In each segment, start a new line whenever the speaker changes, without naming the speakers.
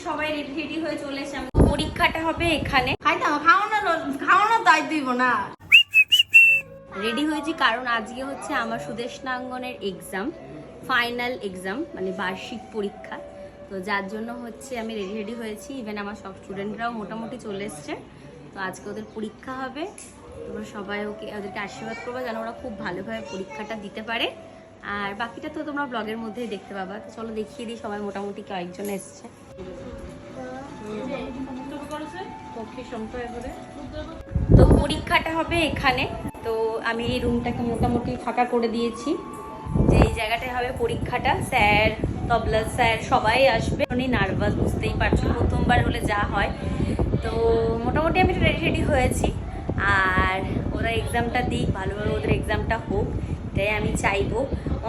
সবাই রেডি হয়ে চলে এসে পরীক্ষাটা হবে এখানে।
খাওয়ানো তাই দিব না।
রেডি হয়েছি কারণ আজকে হচ্ছে আমার সুদেশনাঙ্গনের এক্সাম, ফাইনাল এক্সাম, মানে বার্ষিক পরীক্ষা। তো যার জন্য হচ্ছে আমি রেডি হয়েছি। ইভেন আমার সব স্টুডেন্টরাও মোটামুটি চলে এসছে। তো আজকে ওদের পরীক্ষা হবে। তোমরা সবাই ওদেরকে আশীর্বাদ করবে যেন ওরা খুব ভালোভাবে পরীক্ষাটা দিতে পারে। আর বাকিটা তো তোমরা ব্লগের মধ্যেই দেখতে পাবা। তো চলো দেখিয়ে দিই সবাই মোটামুটি কয়েকজন এসছে। তো পরীক্ষাটা হবে এখানে। তো আমি এই রুমটাকে মোটামুটি ফাঁকা করে দিয়েছি, যে এই জায়গাটায় হবে পরীক্ষাটা। স্যার, তবলা স্যার সবাই আসবে। উনি নার্ভাস, বুঝতেই পারছো, প্রথমবার হলে যা হয়। তো মোটামুটি আমি রেডি হয়েছি। আর ওরা এক্সামটা দিক, ভালোভাবে ওদের এক্সামটা হোক, এটাই আমি চাইবো।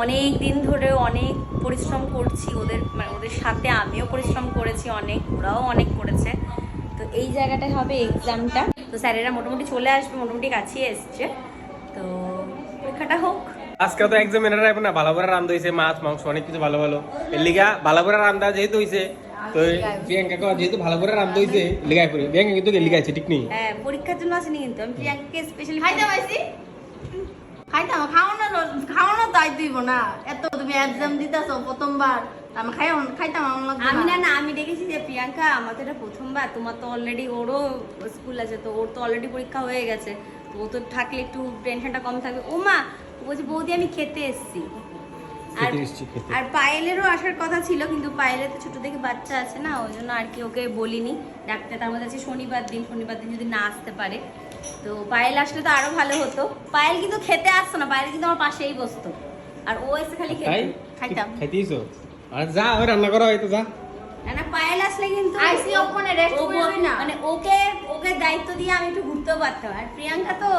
অনেক দিন ধরে অনেক পরিশ্রম করছি ওদের, মানে ওদের সাথে আমিও পরিশ্রম করেছি অনেক, ওরাও অনেক করেছে। তো এই জায়গাটায় হবে এক্সামটা। তো স্যারেরা মোটামুটি চলে আসবে, মোটামুটি কাছে এসছে। তো পরীক্ষাটা হোক।
আজকে তো এক্সামিনার আইব না, ভালো করে রান্ধা হইছে, মাছ মাংস অনেক কিছু ভালো ভালো। এর লিগা ভালো করে রান্ধা যেহেতু হইছে, তো প্রিয়াঙ্কা যেহেতু ভালো করে রান্ধা হইছে লিগাই করি। প্রিয়াঙ্কা কিন্তু লিগাইছে, ঠিক নেই?
হ্যাঁ, পরীক্ষার জন্য আসেনি কিন্তু আমি প্রিয়াঙ্কাকে স্পেশালি
খাওয়ানো তাই দিব না। এত তুমি এক্সাম দিতেছো প্রথমবার, আমি খাইতাম
আমি না আমি দেখেছি যে প্রিয়াঙ্কা আমার তো এটা প্রথমবার, তোমার তো অলরেডি, ওরও স্কুল আছে, তো ওর তো অলরেডি পরীক্ষা হয়ে গেছে। তো ও তো থাকলে একটু টেনশনটা কম থাকবে। ও মা বলছে বৌদি আমি খেতে এসছি। আর পায়েলেরও আসার কথা ছিল, কিন্তু পায়েলের তো ছোট থেকে বাচ্চা আছে না, ওই জন্য আর কি ওকে বলিনি ডাকতে। তার মধ্যে আছে শনিবার দিন যদি না আসতে পারে। তো পায়েল আসলে তো আরো ভালো হতো। পায়েল কিন্তু খেতে আসতো না, পায়েল কিন্তু আমার পাশেই বসতো, আর ও এসে খালি খাইতাম।
খাইতেইছো? আর যা আমি রান্না করা হয়তো যা
না পায়েল আসলে কিন্তু
আইসি ওখানে রেস্ট করবি না,
মানে ওকে দায়িত্ব দিয়ে আমি একটু ঘুরতেও পারতাম। আর প্রিয়াঙ্কা তো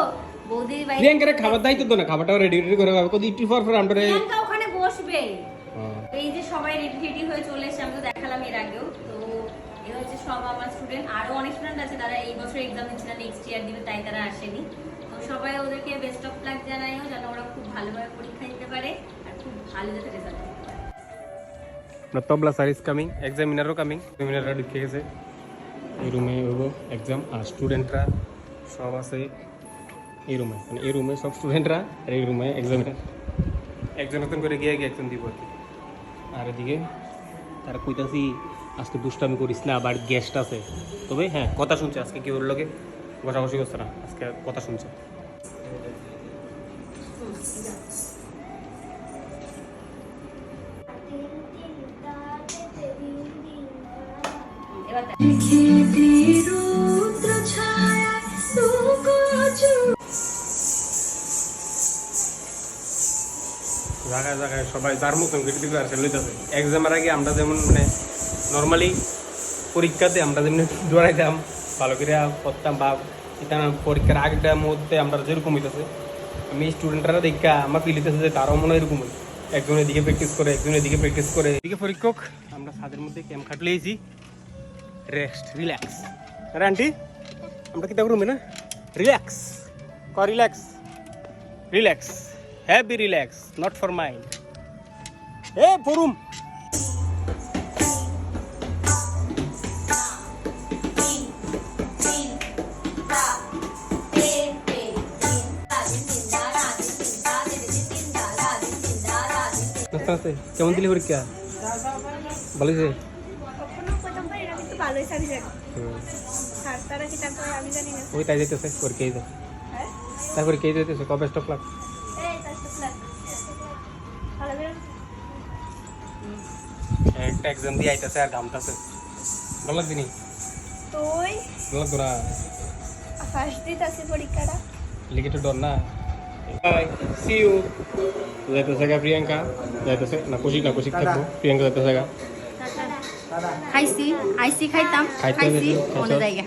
বৌদির বাইরে,
প্রিয়াঙ্কারে খাবার দায়িত্ব তো না, খাবারটাও রেডি করে খাবে কত একটু পর আমরা।
প্রিয়াঙ্কা ওখানে বসবে। এই যে সবাই রেডি হয়ে চলে এসে, আমি তো দেখালাম এর আগেও। তো এই হচ্ছে সব আমার স্টুডেন্ট। আরো অনেক স্টুডেন্ট আছে, তারা এই বছর এক্সাম দিচ্ছে না, নেক্সট ইয়ার দিবে, তাই তারা আসেনি। তো সবাই ওদেরকে বেস্ট অফ লাক জানাইও, যেন ওরা খুব ভালোভাবে পরীক্ষা দিতে পারে আর খুব ভালো যাতে রেজাল্ট করতে পারে।
তবলা স্যার ইজ কামিং, এক্সামিনারও কামিং। এক্সামিনাররা ঢুকে গেছে এই রুমে, হবো এক্সাম। আর স্টুডেন্টরা সব আছে এই রুমে, মানে এই রুমে সব স্টুডেন্টরা, আর এই রুমে এক্সামিনার। একজন একজন করে গিয়ে একজন দিব আর কি। আর এদিকে তারা কইতাছি আজকে দুষ্টামি করিস না, আবার গেস্ট আছে। তবে হ্যাঁ, কথা শুনছে আজকে, কি ওর লোকে বসাবসি করছে না, আজকে কথা শুনছে। জায়গায় জায়গায় সবাই যার মতন কেটে দিকে আসে লইতেছে। এক্সামের আগে আমরা যেমন মানে নর্মালি পরীক্ষাতে আমরা যেমন দৌড়াইতাম, ভালো করে করতাম, বা পরীক্ষার আগেটার মধ্যে আমরা যেরকম হইতেছে, আমি স্টুডেন্টরা দেখা আমার ফিল হইতেছে যে তারাও মনে হয় এরকম। একজনের দিকে প্র্যাকটিস করে, একজনের দিকে প্র্যাকটিস করে। এদিকে পরীক্ষক আমরা ছাদের মধ্যে ক্যাম্প খাটলেছি, রেস্ট, রিল্যাক্স। আরে আন্টি আমরা কি রুমে না, relax relax relax, heavy relax, not for mind. এ পড়ুম কেমন দিলি পরীক্ষা? ভালো হয়েছে? ওই তাই যেতেছে পরীক্ষায় যাও, তারপরে কে যেতেছে কবে স্টপ লাগ? একটা এক্সাম দিয়ে আইতাছে আর ঘামতাছে, ভালো লাগবে নি?
তুই
ভালো লাগতো না?
ফার্স্ট দিতেছি পরীক্ষাটা,
লিখে তো ডর না। Bye, see you. যাইতেছে গা প্রিয়াঙ্কা, যাইতেছে না কৌশিক থাকবো, প্রিয়াঙ্কা যাইতেছে গা।
খাইছি খাইতাম, খাইছি মনে জায়গা।